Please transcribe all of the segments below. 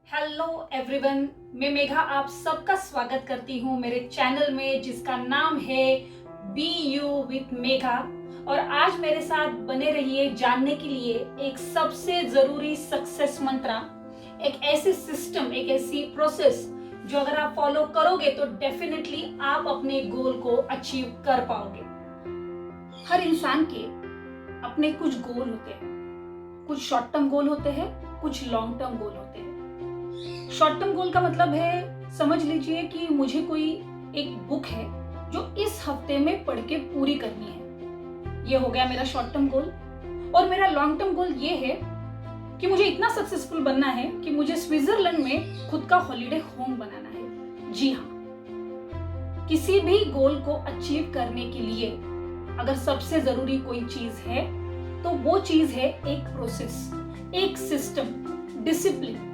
Hello everyone, मैं मेघा आप सबका स्वागत करती हूँ मेरे चैनल में जिसका नाम है बी यू विथ मेघा। और आज मेरे साथ बने रहिए जानने के लिए एक सबसे जरूरी सक्सेस मंत्र, एक ऐसी सिस्टम, एक ऐसी प्रोसेस जो अगर आप फॉलो करोगे तो डेफिनेटली आप अपने गोल को अचीव कर पाओगे। हर इंसान के अपने कुछ गोल होते हैं, कुछ शॉर्ट टर्म गोल होते हैं, कुछ लॉन्ग टर्म गोल होते हैं। शॉर्ट टर्म गोल का मतलब है, समझ लीजिए कि मुझे कोई एक बुक है जो इस हफ्ते में पढ़ के पूरी करनी है, ये हो गया मेरा शॉर्ट टर्म गोल। और मेरा लॉन्ग टर्म गोल ये है कि मुझे इतना सक्सेसफुल बनना है कि मुझे स्विट्जरलैंड में खुद का हॉलिडे होम बनाना है। जी हाँ, किसी भी गोल को अचीव करने के लिए अगर सबसे जरूरी कोई चीज है तो वो चीज है एक प्रोसेस, एक सिस्टम, डिसिप्लिन।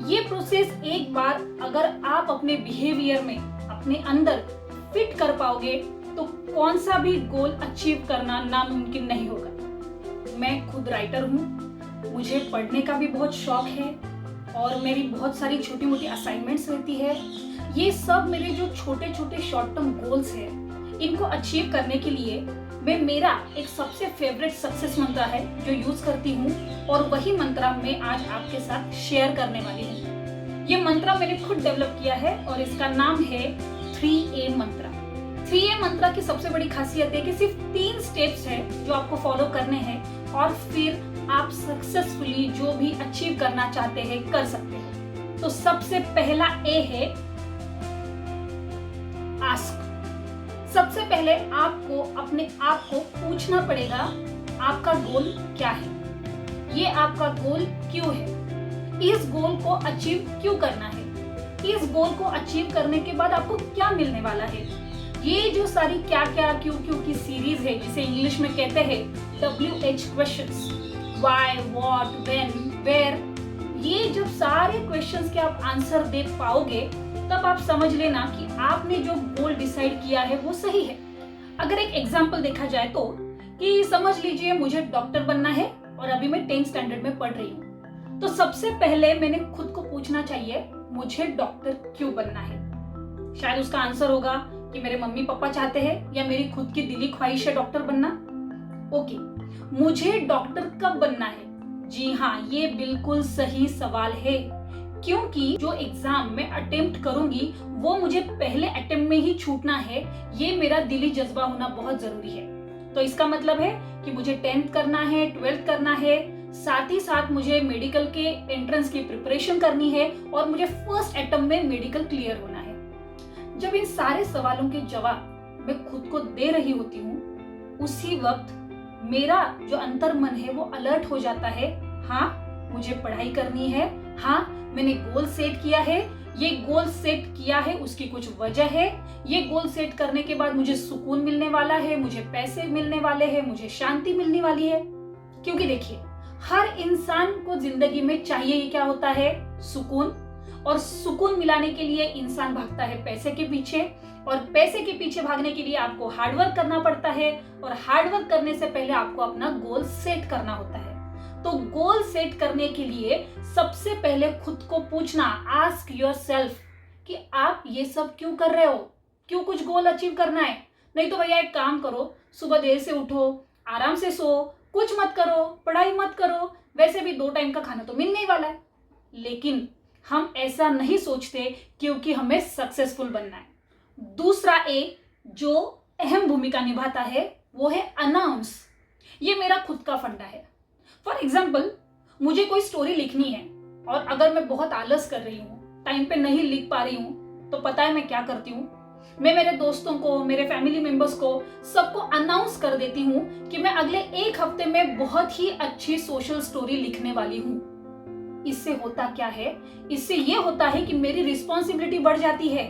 ये प्रोसेस एक बार अगर आप अपने बिहेवियर में, अपने अंदर फिट कर पाओगे तो कौन सा भी गोल अचीव करना नामुमकिन नहीं होगा। मैं खुद राइटर हूँ, मुझे पढ़ने का भी बहुत शौक है और मेरी बहुत सारी छोटी मोटी असाइनमेंट्स रहती है। ये सब मेरे जो छोटे छोटे शॉर्ट टर्म गोल्स है, इनको अचीव करने के लिए मैं मेरा एक सबसे फेवरेट सक्सेस मंत्र है जो यूज करती हूँ, और वही मंत्र मैं आज आपके साथ शेयर करने वाली हूँ। ये मंत्र मैंने खुद डेवलप किया है और इसका नाम है 3A मंत्र। 3A मंत्र की सबसे बड़ी खासियत है कि सिर्फ 3 स्टेप्स है जो आपको फॉलो करने हैं और फिर आप सक्सेसफुली जो भी अचीव करना चाहते हैं कर सकते हैं। तो सबसे पहला ए है आस्क। सबसे पहले आपको अपने आप को पूछना पड़ेगा आपका गोल क्या है, ये आपका गोल क्यों है, इस गोल को अचीव क्यों करना है, इस गोल को अचीव करने के बाद आपको क्या मिलने वाला है। ये जो सारी क्या क्या क्यों क्यों की सीरीज है, जिसे इंग्लिश में कहते हैं WH questions, why, what, when, where, ये जब सारे क्वेश्चंस के आप आंसर दे पाओगे तब आप समझ लेना कि आपने जो गोल डिसाइड किया है वो सही है। अगर एक एग्जांपल देखा जाए तो, कि समझ लीजिए मुझे डॉक्टर बनना है और अभी मैं 10th स्टैंडर्ड में पढ़ रही हूँ, तो सबसे पहले मैंने खुद को पूछना चाहिए मुझे डॉक्टर क्यों बनना है। शायद उसका आंसर होगा कि मेरे मम्मी पापा चाहते हैं या मेरी खुद की दिली ख्वाहिश है डॉक्टर बनना। ओके, मुझे डॉक्टर कब बनना है? जी हाँ, ये बिल्कुल सही सवाल है, क्योंकि जो एग्जाम में अटेम्प्ट करूंगी वो मुझे पहले अटेम्प्ट में ही छूटना है, ये मेरा दिली जज्बा होना बहुत जरूरी है। तो इसका मतलब है कि मुझे 10th करना है, 12th करना है, साथ ही साथ मुझे मेडिकल के एंट्रेंस की प्रिपरेशन करनी है और मुझे फर्स्ट अटेम्प्ट में मेडिकल क्लियर होना है। जब इन सारे सवालों के जवाब मैं खुद को दे रही होती हूँ, उसी वक्त मेरा जो अंतर्मन है वो अलर्ट हो जाता है। हाँ, मुझे पढ़ाई करनी है, हाँ मैंने गोल सेट किया है, ये गोल सेट किया है उसकी कुछ वजह है, ये गोल सेट करने के बाद मुझे सुकून मिलने वाला है, मुझे पैसे मिलने वाले हैं, मुझे शांति मिलने वाली है। क्योंकि देखिए, हर इंसान को जिंदगी में चाहिए क्या होता है? सुकून। और सुकून मिलाने के लिए इंसान भागता है पैसे के पीछे, और पैसे के पीछे भागने के लिए आपको हार्डवर्क करना पड़ता है, और हार्डवर्क करने से पहले आपको अपना गोल सेट करना होता है। तो गोल सेट करने के लिए सबसे पहले खुद को पूछना, आस्क योरसेल्फ कि आप ये सब क्यों कर रहे हो, क्यों कुछ गोल अचीव करना है। नहीं तो भैया एक काम करो, सुबह देर से उठो, आराम से सो, कुछ मत करो, पढ़ाई मत करो, वैसे भी 2 टाइम का खाना तो मिलने ही वाला है। लेकिन हम ऐसा नहीं सोचते क्योंकि हमें सक्सेसफुल बनना है। दूसरा ए जो अहम भूमिका निभाता है वो है अनाउंस। ये मेरा खुद का फंडा है। फॉर एग्जाम्पल, मुझे कोई स्टोरी लिखनी है और अगर मैं बहुत आलस कर रही हूँ, टाइम पे नहीं लिख पा रही हूँ, तो पता है मैं क्या करती हूँ? मैं मेरे दोस्तों को, मेरे फैमिली मेंबर्स को, सबको अनाउंस कर देती हूँ कि मैं अगले 1 हफ्ते में बहुत ही अच्छी सोशल स्टोरी लिखने वाली हूँ। इससे होता क्या है? इससे ये होता है कि मेरी रिस्पॉन्सिबिलिटी बढ़ जाती है।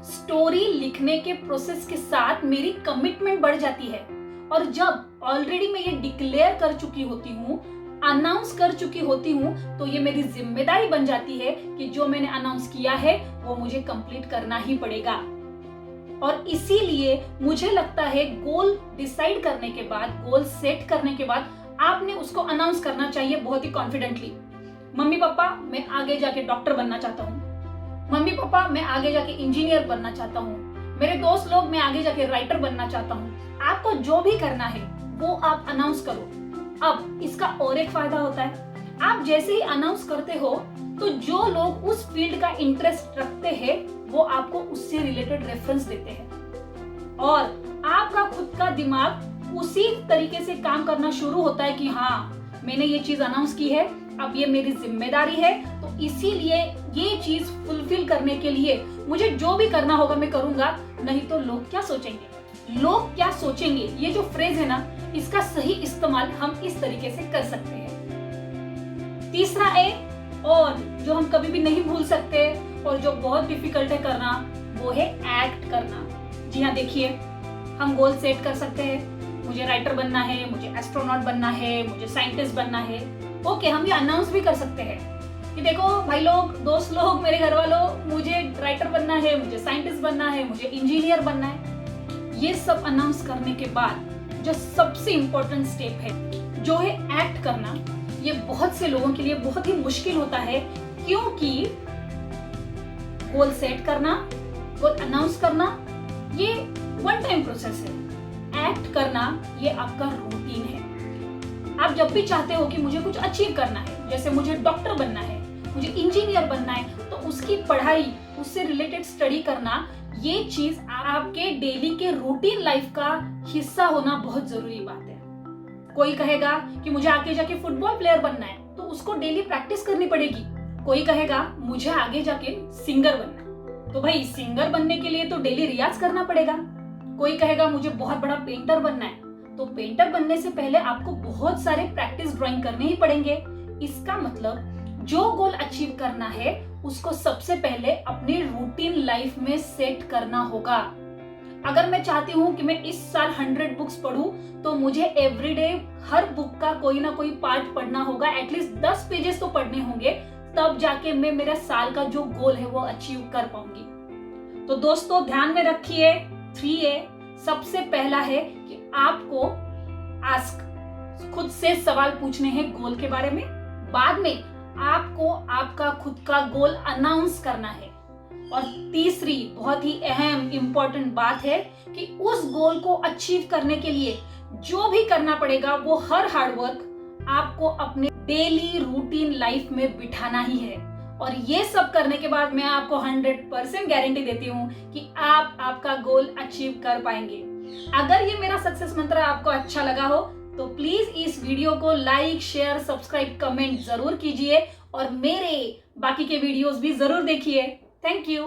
स्टोरी लिखने के प्रोसेस के साथ मेरी कमिटमेंट बढ़ जाती है, और जब ऑलरेडी मैं ये डिक्लेयर कर चुकी होती हूँ, अनाउंस कर चुकी होती हूँ, तो ये मेरी जिम्मेदारी बन जाती है कि जो मैंने अनाउंस किया है वो मुझे कंप्लीट करना ही पड़ेगा। और इसीलिए मुझे लगता है गोल डिसाइड करने के बाद, गोल सेट करने के बाद आपने उसको अनाउंस करना चाहिए बहुत ही कॉन्फिडेंटली। मम्मी पापा मैं आगे जाके डॉक्टर बनना चाहता हूँ, मम्मी पापा मैं आगे जाके इंजीनियर बनना चाहता हूँ, मेरे दोस्त लोग मैं आगे जाके राइटर बनना चाहता हूँ। आपको जो भी करना है वो आप अनाउंस करो। अब इसका और एक फायदा होता है, आप जैसे ही अनाउंस करते हो तो जो लोग उस फील्ड का इंटरेस्ट रखते हैं वो आपको उससे रिलेटेड रेफरेंस देते हैं और आपका खुद का दिमाग उसी तरीके से काम करना शुरू होता है कि हाँ मैंने ये चीज अनाउंस की है, अब ये मेरी जिम्मेदारी है, तो इसीलिए ये चीज फुलफिल करने के लिए मुझे जो भी करना होगा मैं करूंगा, नहीं तो लोग क्या सोचेंगे। लोग क्या सोचेंगे ये जो फ्रेज है ना, इसका सही इस्तेमाल हम इस तरीके से कर सकते हैं। तीसरा है और जो हम कभी भी नहीं भूल सकते और जो बहुत डिफिकल्ट है करना, वो है एक्ट करना। जी हाँ, देखिए हम गोल सेट कर सकते हैं, मुझे राइटर बनना है, मुझे एस्ट्रोनॉट बनना है, मुझे साइंटिस्ट बनना है। ओके, हम ये अनाउंस भी कर सकते हैं कि देखो भाई लोग, दोस्त लोग, मेरे घर वालों, मुझे राइटर बनना है, मुझे साइंटिस्ट बनना है, मुझे इंजीनियर बनना है। ये सब अनाउंस करने के बाद जो सबसे इंपॉर्टेंट स्टेप है जो है एक्ट करना, ये बहुत से लोगों के लिए बहुत ही मुश्किल होता है, क्योंकि गोल सेट करना, गोल अनाउंस करना ये वन टाइम प्रोसेस है। एक्ट करना ये आपका रूटीन है। आप जब भी चाहते हो कि मुझे कुछ अचीव करना है, जैसे मुझे डॉक्टर बनना है, मुझे इंजीनियर बनना है, तो उसकी पढ़ाई, उससे रिलेटेड स्टडी करना, ये चीज आपके डेली के रूटीन लाइफ का हिस्सा होना बहुत जरूरी बात है। कोई कहेगा कि मुझे आगे जाके फुटबॉल प्लेयर बनना है, तो उसको डेली प्रैक्टिस करनी पड़ेगी। कोई कहेगा मुझे आगे जाके सिंगर बनना है, तो भाई सिंगर बनने के लिए तो डेली रियाज करना पड़ेगा। कोई कहेगा मुझे बहुत बड़ा पेंटर बनना है, तो पेंटर बनने से पहले आपको बहुत सारे प्रैक्टिस ड्राइंग करने ही पड़ेंगे। इसका मतलब जो गोल अचीव करना है उसको सबसे पहले अपनी रूटीन लाइफ में सेट करना होगा। अगर मैं चाहती हूँ कि मैं इस साल 100 बुक्स पढूं, तो मुझे एवरीडे हर बुक का कोई ना कोई पार्ट पढ़ना होगा, एटलीस्ट 10 पेजेस तो पढ़ने होंगे, तब जाके मैं मेरा साल का जो गोल है वो अचीव कर पाऊंगी। तो दोस्तों ध्यान में रखिए, 3A सबसे पहला है कि आपको आस्क, खुद से सवाल पूछने हैं गोल के बारे में। बाद में आपको आपका खुद का गोल अनाउंस करना है। और तीसरी बहुत ही अहम इंपॉर्टेंट बात है कि उस गोल को अचीव करने के लिए जो भी करना पड़ेगा वो हर हार्डवर्क आपको अपने डेली रूटीन लाइफ में बिठाना ही है। और ये सब करने के बाद मैं आपको 100% गारंटी देती हूँ कि आप आपका गोल अचीव कर पाएंगे। अगर ये मेरा सक्सेस मंत्र आपको अच्छा लगा हो तो प्लीज इस वीडियो को लाइक, शेयर, सब्सक्राइब, कमेंट जरूर कीजिए और मेरे बाकी के वीडियोस भी जरूर देखिए। Thank you.